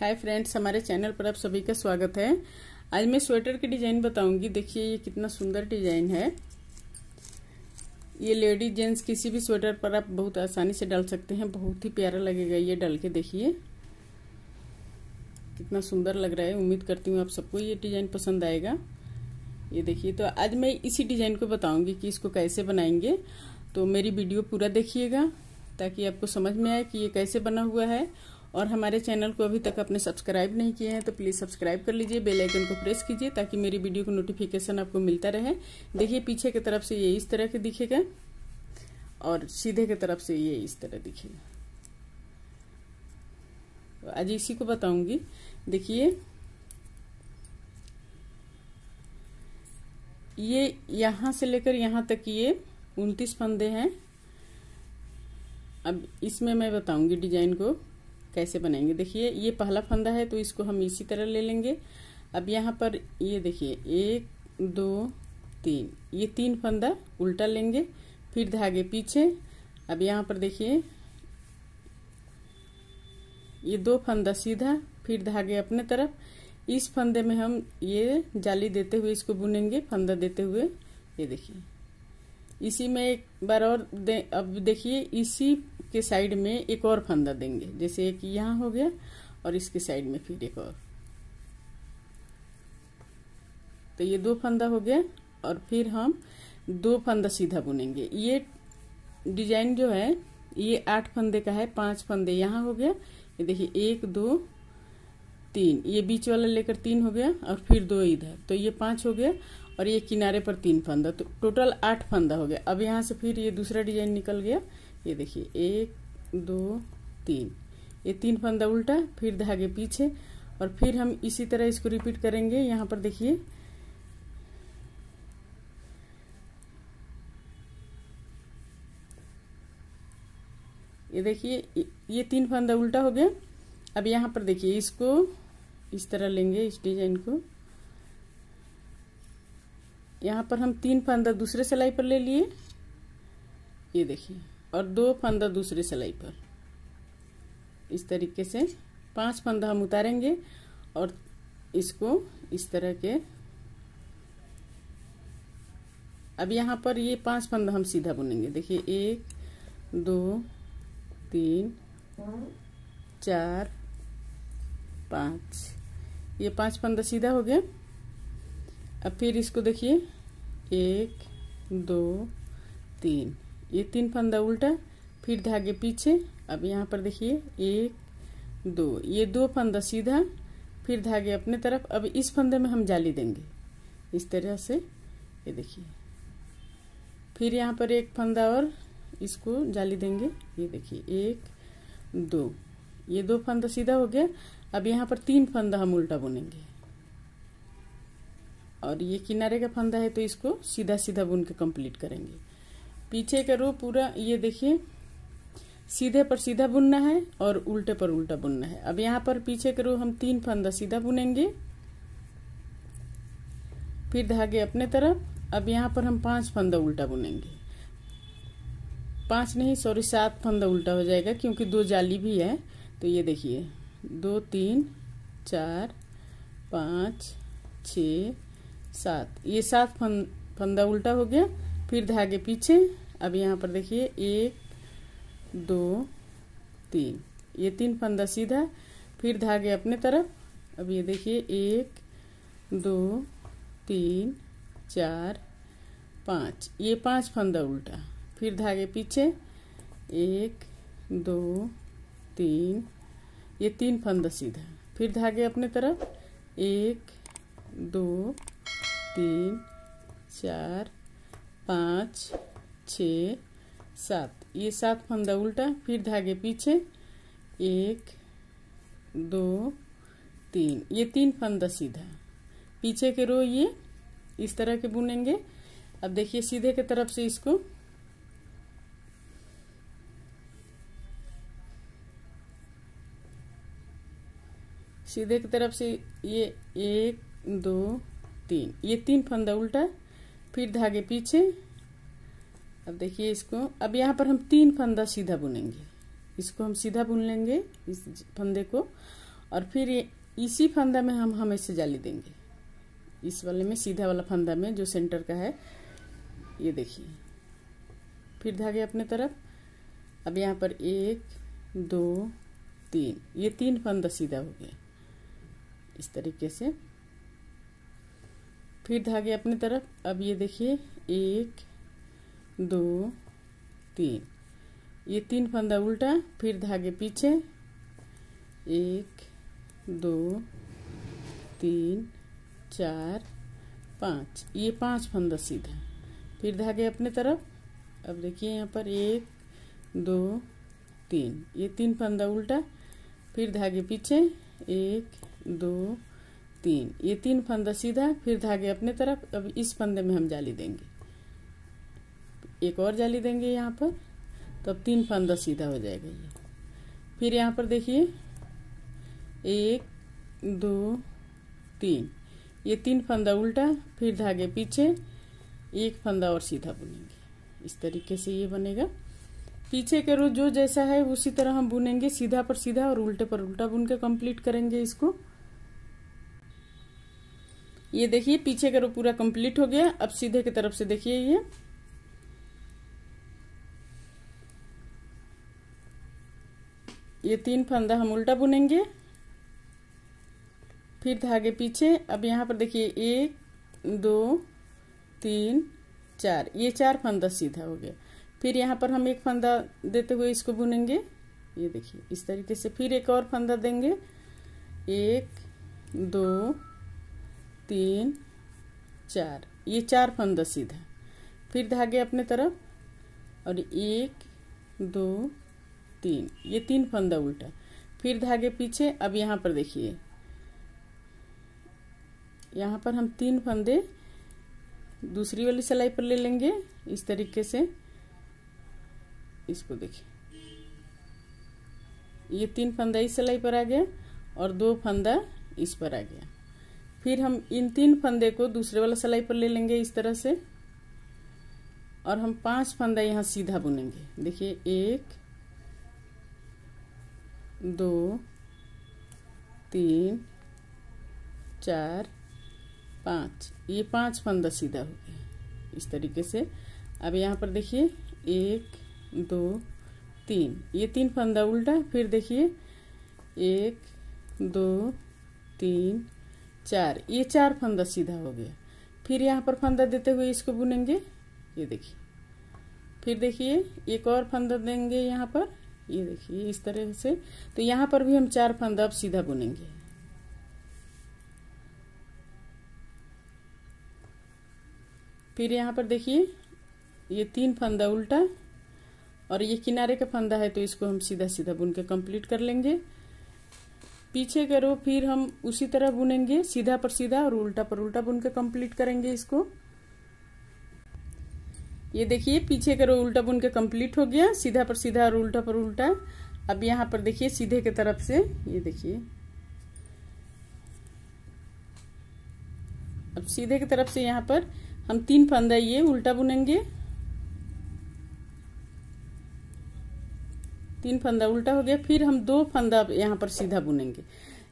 Hi friends, हमारे channel पर आप सभी का स्वागत है। आज मैं स्वेटर की डिजाइन बताऊंगी। देखिए ये कितना सुंदर डिजाइन है। ये लेडीज जेंट्स किसी भी स्वेटर पर आप बहुत आसानी से डाल सकते हैं। बहुत ही प्यारा लगेगा ये डाल के। देखिए कितना सुंदर लग रहा है। उम्मीद करती हूँ आप सबको ये डिजाइन पसंद आएगा। ये देखिए, तो आज मैं इसी डिजाइन को बताऊंगी कि इसको कैसे बनाएंगे। तो मेरी वीडियो पूरा देखिएगा ताकि आपको समझ में आए कि ये कैसे बना हुआ है। और हमारे चैनल को अभी तक आपने सब्सक्राइब नहीं किए हैं तो प्लीज़ सब्सक्राइब कर लीजिए, बेल आइकन को प्रेस कीजिए ताकि मेरी वीडियो को नोटिफिकेशन आपको मिलता रहे। देखिए पीछे की तरफ से ये इस तरह के दिखेगा और सीधे की तरफ से ये इस तरह दिखेगा। तो आज इसी को बताऊंगी। देखिए ये यहाँ से लेकर यहाँ तक ये 29 फंदे हैं। अब इसमें मैं बताऊंगी डिजाइन को कैसे बनाएंगे। देखिए ये पहला फंदा है तो इसको हम इसी तरह ले लेंगे। अब यहाँ पर ये देखिए 1 2 3, ये 3 फंदा उल्टा लेंगे, फिर धागे पीछे। अब यहाँ पर देखिए ये 2 फंदा सीधा, फिर धागे अपने तरफ। इस फंदे में हम ये जाली देते हुए इसको बुनेंगे, फंदा देते हुए। ये देखिए इसी में एक बार और अब देखिए इसी के साइड में एक और फंदा देंगे। जैसे एक यहाँ हो गया और इसके साइड में फिर एक और। तो ये 2 फंदा हो गया और फिर हम 2 फंदा सीधा बुनेंगे। ये डिजाइन जो है ये 8 फंदे का है। 5 फंदे यहाँ हो गया। ये देखिए 1 2 3, ये बीच वाला लेकर 3 हो गया और फिर 2 इधर, तो ये 5 हो गया। और ये किनारे पर 3 फंदा, तो टोटल 8 फंदा हो गया। अब यहाँ से फिर ये दूसरा डिजाइन निकल गया। ये देखिए 1 2 3, ये 3 फंदा उल्टा, फिर धागे पीछे और फिर हम इसी तरह इसको रिपीट करेंगे। यहाँ पर देखिए ये देखिए ये 3 फंदा उल्टा हो गया। अब यहाँ पर देखिए इसको इस तरह लेंगे, इस डिजाइन को। यहाँ पर हम 3 फंदा दूसरे सिलाई पर ले लिए, ये देखिए, और 2 फंदा दूसरे सिलाई पर। इस तरीके से 5 फंदा हम उतारेंगे और इसको इस तरह के। अब यहाँ पर ये 5 फंदा हम सीधा बुनेंगे। देखिए 1 2 3 4 5, ये 5 फंदा सीधा हो गया। अब फिर इसको देखिए 1 2 3, ये 3 फंदा उल्टा, फिर धागे पीछे। अब यहाँ पर देखिए 1 2, ये 2 फंदा सीधा, फिर धागे अपने तरफ। अब इस फंदे में हम जाली देंगे इस तरह से। ये देखिए फिर यहाँ पर एक फंदा और इसको जाली देंगे। ये देखिए 1 2, ये 2 फंदा सीधा हो गया। अब यहाँ पर 3 फंदा हम उल्टा बुनेंगे और ये किनारे का फंदा है तो इसको सीधा सीधा बुन के कंप्लीट करेंगे। पीछे का रो पूरा ये देखिए सीधे पर सीधा बुनना है और उल्टे पर उल्टा बुनना है। अब यहाँ पर पीछे का रो हम 3 फंदा सीधा बुनेंगे, फिर धागे अपने तरफ। अब यहाँ पर हम 5 फंदा उल्टा बुनेंगे। 5 नहीं, सॉरी 7 फंदा उल्टा हो जाएगा क्योंकि 2 जाली भी है। तो ये देखिए 2 3 4 5 6 7, ये 7 फंदा उल्टा हो गया, फिर धागे पीछे। अब यहाँ पर देखिए 1 2 3, ये 3 फंदा सीधा, फिर धागे अपने तरफ। अब ये देखिए 1 2 3 4 5, ये 5 फंदा उल्टा, फिर धागे पीछे। 1 2 3, ये 3 फंदा सीधा, फिर धागे अपने तरफ। 1 2 3 4 5 6 7, ये 7 फंदा उल्टा, फिर धागे पीछे। 1 2 3, ये 3 फंदा सीधा, पीछे के रो ये इस तरह के बुनेंगे। अब देखिए सीधे की तरफ से इसको सीधे की तरफ से ये 1 2 3, ये 3 फंदा उल्टा, फिर धागे पीछे। अब देखिए इसको, अब यहाँ पर हम 3 फंदा सीधा बुनेंगे। इसको हम सीधा बुन लेंगे इस फंदे को और फिर इसी फंदा में हम हमेशा जाली देंगे, इस वाले में, सीधा वाला फंदा में जो सेंटर का है, ये देखिए। फिर धागे अपने तरफ। अब यहाँ पर 1 2 3, ये 3 फंदा सीधा हो गया इस तरीके से। फिर धागे अपने तरफ। अब ये देखिए 1 2 3, ये 3 फंदा उल्टा, फिर धागे पीछे 1 2 3 4 5, ये 5 फंदा सीधा, फिर धागे अपने तरफ। अब देखिए यहाँ पर 1 2 3, ये 3 फंदा उल्टा, फिर धागे पीछे 1 2 3, ये 3 फंदा सीधा, फिर धागे अपने तरफ। अब इस फंदे में हम जाली देंगे, एक और जाली देंगे यहाँ पर, तब 3 फंदा सीधा हो जाएगा ये। फिर यहाँ पर देखिए 1 2 3, ये 3 फंदा उल्टा, फिर धागे पीछे, एक फंदा और सीधा बुनेंगे। इस तरीके से ये बनेगा। पीछे के रो जो जैसा है उसी तरह हम बुनेंगे, सीधा पर सीधा और उल्टे पर उल्टा बुन के कंप्लीट करेंगे इसको। ये देखिए पीछे का रो पूरा कंप्लीट हो गया। अब सीधे की तरफ से देखिए ये 3 फंदा हम उल्टा बुनेंगे, फिर धागे पीछे। अब यहाँ पर देखिए 1 2 3 4, ये 4 फंदा सीधा हो गया। फिर यहाँ पर हम एक फंदा देते हुए इसको बुनेंगे, ये देखिए इस तरीके से। फिर एक और फंदा देंगे, 1 2 3 4, ये 4 फंदा सीधा, फिर धागे अपने तरफ, और 1 2 3, ये 3 फंदा उल्टा, फिर धागे पीछे। अब यहाँ पर देखिए, यहाँ पर हम 3 फंदे दूसरी वाली सिलाई पर ले लेंगे इस तरीके से। इसको देखिए, ये 3 फंदा इस सिलाई पर आ गया और 2 फंदा इस पर आ गया। फिर हम इन 3 फंदे को दूसरे वाला सिलाई पर ले लेंगे इस तरह से, और हम 5 फंदा यहाँ सीधा बुनेंगे। देखिए 1 2 3 4 5, ये 5 फंदा सीधा हो गया इस तरीके से। अब यहाँ पर देखिए 1 2 3, ये 3 फंदा उल्टा, फिर देखिए 1 2 3 4, ये 4 फंदा सीधा हो गया। फिर यहाँ पर फंदा देते हुए इसको बुनेंगे, ये देखिए। फिर देखिए एक और फंदा देंगे यहाँ पर, ये देखिए इस तरह से। तो यहाँ पर भी हम 4 फंदा अब सीधा बुनेंगे। फिर यहाँ पर देखिए ये 3 फंदा उल्टा, और ये किनारे का फंदा है तो इसको हम सीधा सीधा बुन के कंप्लीट कर लेंगे। पीछे का रो फिर हम उसी तरह बुनेंगे, सीधा पर सीधा और उल्टा पर उल्टा बुन के कंप्लीट करेंगे इसको। ये देखिए पीछे का रो उल्टा बुन के कंप्लीट हो गया, सीधा पर सीधा और उल्टा पर उल्टा। अब यहाँ पर देखिए सीधे की तरफ से, ये देखिए अब सीधे की तरफ से यहाँ पर हम 3 फंदा ये उल्टा बुनेंगे, 3 फंदा उल्टा हो गया। फिर हम 2 फंदा यहाँ पर सीधा बुनेंगे,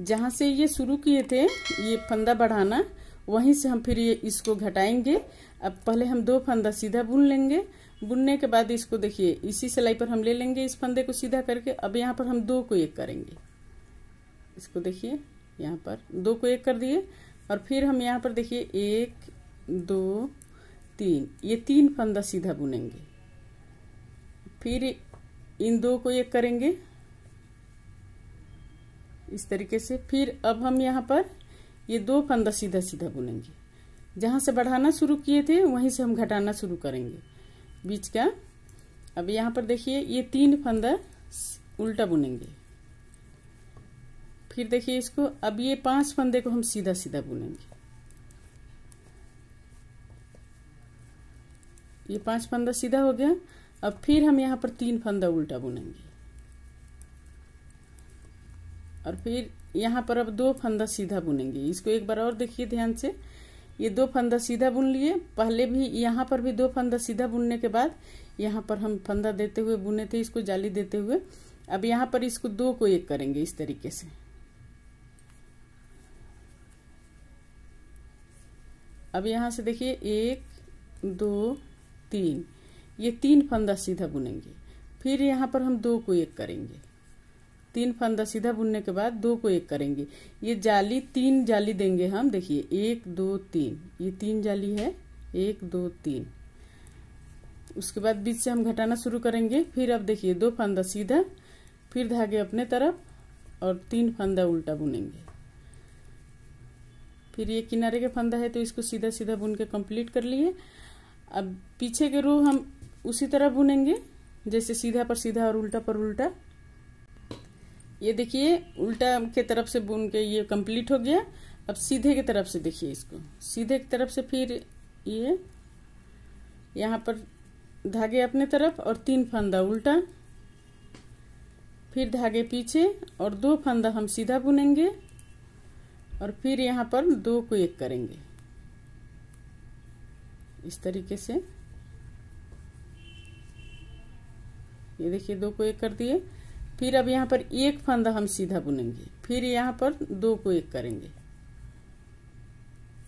जहां से ये शुरू किए थे ये फंदा बढ़ाना, वहीं से हम फिर ये इसको घटाएंगे। अब पहले हम 2 फंदा सीधा बुन लेंगे, बुनने के बाद इसको देखिए इसी सिलाई पर हम ले लेंगे इस फंदे को सीधा करके। अब यहाँ पर हम 2 को 1 करेंगे, इसको देखिए यहाँ पर 2 को 1 कर दिए, और फिर हम यहाँ पर देखिए 1 2 3, ये 3 फंदा सीधा बुनेंगे। फिर इन 2 को 1 करेंगे इस तरीके से। फिर अब हम यहाँ पर ये 2 फंदा सीधा सीधा बुनेंगे, जहां से बढ़ाना शुरू किए थे वहीं से हम घटाना शुरू करेंगे बीच का। अब यहाँ पर देखिए ये 3 फंदा उल्टा बुनेंगे। फिर देखिए इसको, अब ये 5 फंदे को हम सीधा सीधा बुनेंगे। ये 5 फंदा सीधा हो गया। अब फिर हम यहाँ पर 3 फंदा उल्टा बुनेंगे, और फिर यहाँ पर अब 2 फंदा सीधा बुनेंगे। इसको एक बार और देखिए ध्यान से, ये 2 फंदा सीधा बुन लिए। पहले भी यहाँ पर भी 2 फंदा सीधा बुनने के बाद यहाँ पर हम फंदा देते हुए बुने थे, इसको जाली देते हुए। अब यहाँ पर इसको 2 को 1 करेंगे इस तरीके से, अब यहाँ से देखिए 1 2 3, ये 3 फंदा सीधा बुनेंगे। फिर यहाँ पर हम 2 को 1 करेंगे। 3 फंदा सीधा बुनने के बाद 2 को 1 करेंगे। ये जाली 3 जाली देंगे हम, देखिए 1 2 3, ये 3 जाली है, 1 2 3। उसके बाद बीच से हम घटाना शुरू करेंगे। फिर अब देखिए 2 फंदा सीधा, फिर धागे अपने तरफ और 3 फंदा उल्टा बुनेंगे। फिर ये किनारे के फंदा है तो इसको सीधा सीधा बुन के कंप्लीट कर लिए। अब पीछे के रो हम उसी तरह बुनेंगे जैसे सीधा पर सीधा और उल्टा पर उल्टा। ये देखिए उल्टा के तरफ से बुन के ये कंप्लीट हो गया। अब सीधे की तरफ से देखिए, इसको सीधे की तरफ से फिर ये यहाँ पर धागे अपने तरफ और 3 फंदा उल्टा, फिर धागे पीछे और 2 फंदा हम सीधा बुनेंगे और फिर यहाँ पर 2 को 1 करेंगे इस तरीके से। ये देखिए 2 को 1 कर दिए। फिर अब यहाँ पर 1 फंदा हम सीधा बुनेंगे, फिर यहाँ पर 2 को 1 करेंगे,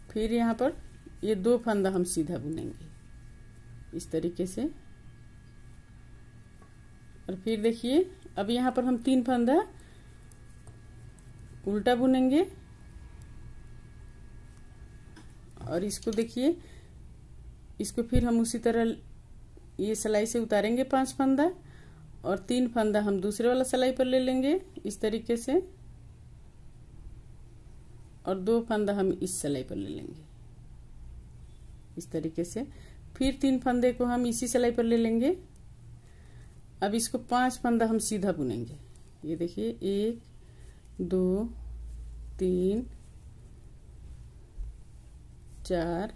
फिर यहाँ पर ये 2 फंदा हम सीधा बुनेंगे इस तरीके से। और फिर देखिए अब यहाँ पर हम 3 फंदा उल्टा बुनेंगे और इसको देखिए, इसको फिर हम उसी तरह ये सिलाई से उतारेंगे 5 फंदा और 3 फंदा हम दूसरे वाला सिलाई पर ले लेंगे इस तरीके से और 2 फंदा हम इस सिलाई पर ले लेंगे इस तरीके से। फिर 3 फंदे को हम इसी सिलाई पर ले लेंगे। अब इसको 5 फंदा हम सीधा बुनेंगे। ये देखिए 1 2 3 4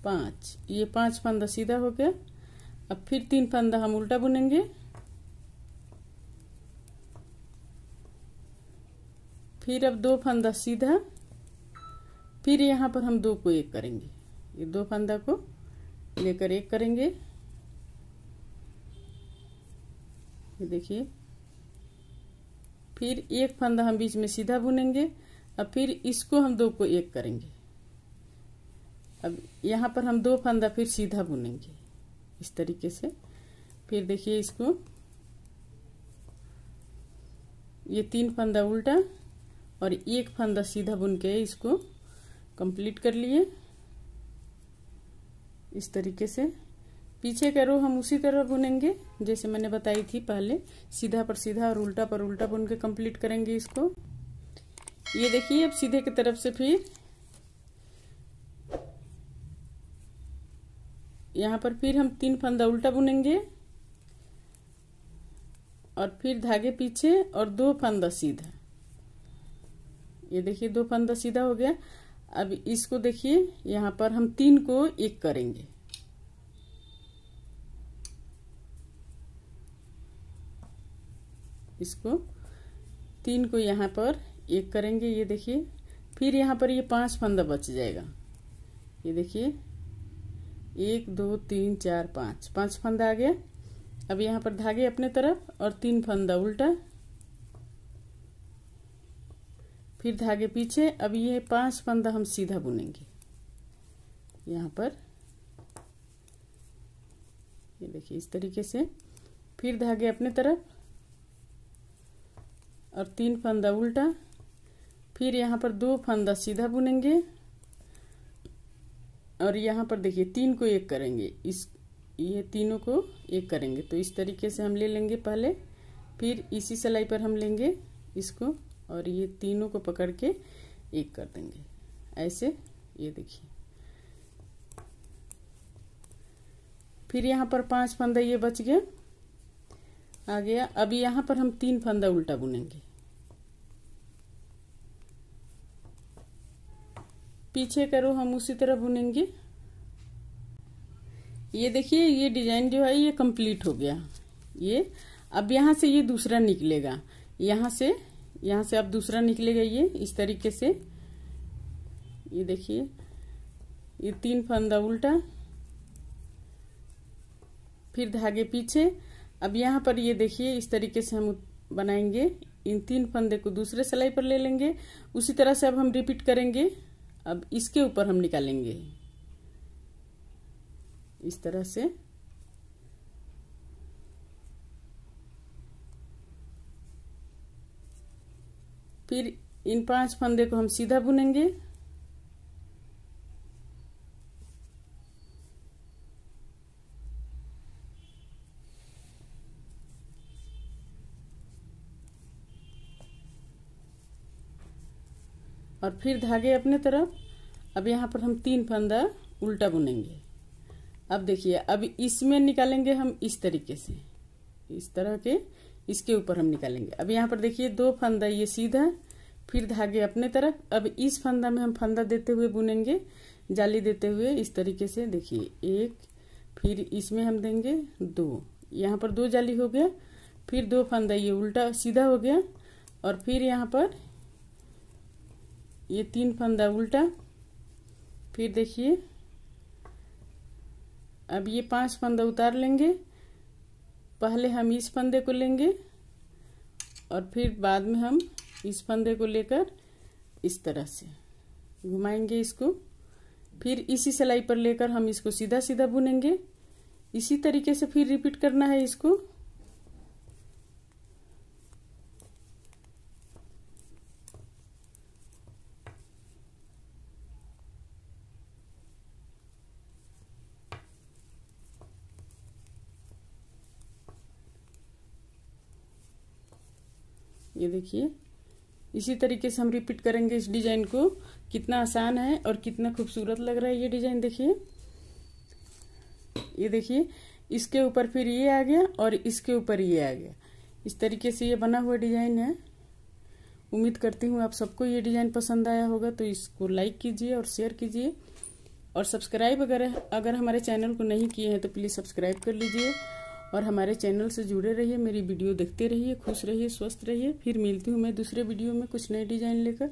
5, ये 5 फंदा सीधा हो गया। अब फिर 3 फंदा हम उल्टा बुनेंगे, फिर अब 2 फंदा सीधा, फिर यहाँ पर हम 2 को 1 करेंगे। ये 2 फंदा को लेकर 1 करेंगे। ये देखिए फिर 1 फंदा हम बीच में सीधा बुनेंगे। अब फिर इसको हम 2 को 1 करेंगे। अब यहाँ पर हम 2 फंदा फिर सीधा बुनेंगे इस तरीके से। फिर देखिए इसको ये 3 फंदा उल्टा और 1 फंदा सीधा बुन के इसको कंप्लीट कर लिए इस तरीके से। पीछे का रो हम उसी तरह बुनेंगे जैसे मैंने बताई थी पहले, सीधा पर सीधा और उल्टा पर उल्टा बुन के कंप्लीट करेंगे इसको। ये देखिए अब सीधे की तरफ से फिर यहाँ पर फिर हम 3 फंदा उल्टा बुनेंगे और फिर धागे पीछे और 2 फंदा सीधा। ये देखिए 2 फंदा सीधा हो गया। अब इसको देखिए यहाँ पर हम 3 को 1 करेंगे। इसको 3 को यहाँ पर 1 करेंगे। ये देखिए फिर यहाँ पर ये 5 फंदा बच जाएगा। ये देखिए 1 2 3 4 5 फंदा आ गया। अब यहाँ पर धागे अपने तरफ और 3 फंदा उल्टा, फिर धागे पीछे। अब ये 5 फंदा हम सीधा बुनेंगे यहाँ पर। ये देखिए इस तरीके से। फिर धागे अपने तरफ और 3 फंदा उल्टा, फिर यहाँ पर 2 फंदा सीधा बुनेंगे और यहाँ पर देखिए 3 को 1 करेंगे। ये तीनों को 1 करेंगे तो इस तरीके से हम ले लेंगे पहले। फिर इसी सिलाई पर हम लेंगे इसको और ये तीनों को पकड़ के 1 कर देंगे ऐसे। ये देखिए फिर यहाँ पर 5 फंदा ये बच गया, आ गया। अब यहाँ पर हम 3 फंदा उल्टा बुनेंगे। पीछे का रो हम उसी तरह बुनेंगे। ये देखिए ये डिजाइन जो है ये कंप्लीट हो गया। ये अब यहाँ से ये दूसरा निकलेगा, यहाँ से अब दूसरा निकलेगा ये इस तरीके से। ये देखिए ये 3 फंदा उल्टा, फिर धागे पीछे। अब यहाँ पर ये देखिए इस तरीके से हम बनाएंगे। इन 3 फंदे को दूसरे सिलाई पर ले लेंगे। उसी तरह से अब हम रिपीट करेंगे। अब इसके ऊपर हम निकालेंगे इस तरह से। फिर इन 5 फंदे को हम सीधा बुनेंगे। और फिर धागे अपने तरफ। अब यहाँ पर हम 3 फंदा उल्टा बुनेंगे। अब देखिए, अब इसमें निकालेंगे हम इस तरीके से, इस तरह के इसके ऊपर हम निकालेंगे। अब यहाँ पर देखिए 2 फंदा ये सीधा, फिर धागे अपने तरफ। अब इस फंदा में हम फंदा देते हुए बुनेंगे, जाली देते हुए इस तरीके से। देखिए 1, फिर इसमें हम देंगे 2, यहाँ पर 2 जाली हो गया। फिर 2 फंदा ये उल्टा सीधा हो गया, और फिर यहाँ पर ये 3 फंदा उल्टा। फिर देखिए अब ये 5 फंदा उतार लेंगे। पहले हम इस फंदे को लेंगे और फिर बाद में हम इस फंदे को लेकर इस तरह से घुमाएंगे इसको। फिर इसी सिलाई पर लेकर हम इसको सीधा सीधा बुनेंगे। इसी तरीके से फिर रिपीट करना है इसको। ये देखिए इसी तरीके से हम रिपीट करेंगे इस डिजाइन को। कितना आसान है और कितना खूबसूरत लग रहा है ये डिजाइन। देखिए, ये देखिए इसके ऊपर फिर ये आ गया और इसके ऊपर ये आ गया। इस तरीके से ये बना हुआ डिजाइन है। उम्मीद करती हूँ आप सबको ये डिजाइन पसंद आया होगा। तो इसको लाइक कीजिए और शेयर कीजिए, और सब्सक्राइब अगर हमारे चैनल को नहीं किए हैं तो प्लीज़ सब्सक्राइब कर लीजिए, और हमारे चैनल से जुड़े रहिए। मेरी वीडियो देखते रहिए, खुश रहिए, स्वस्थ रहिए। फिर मिलती हूँ मैं दूसरे वीडियो में कुछ नए डिजाइन लेकर।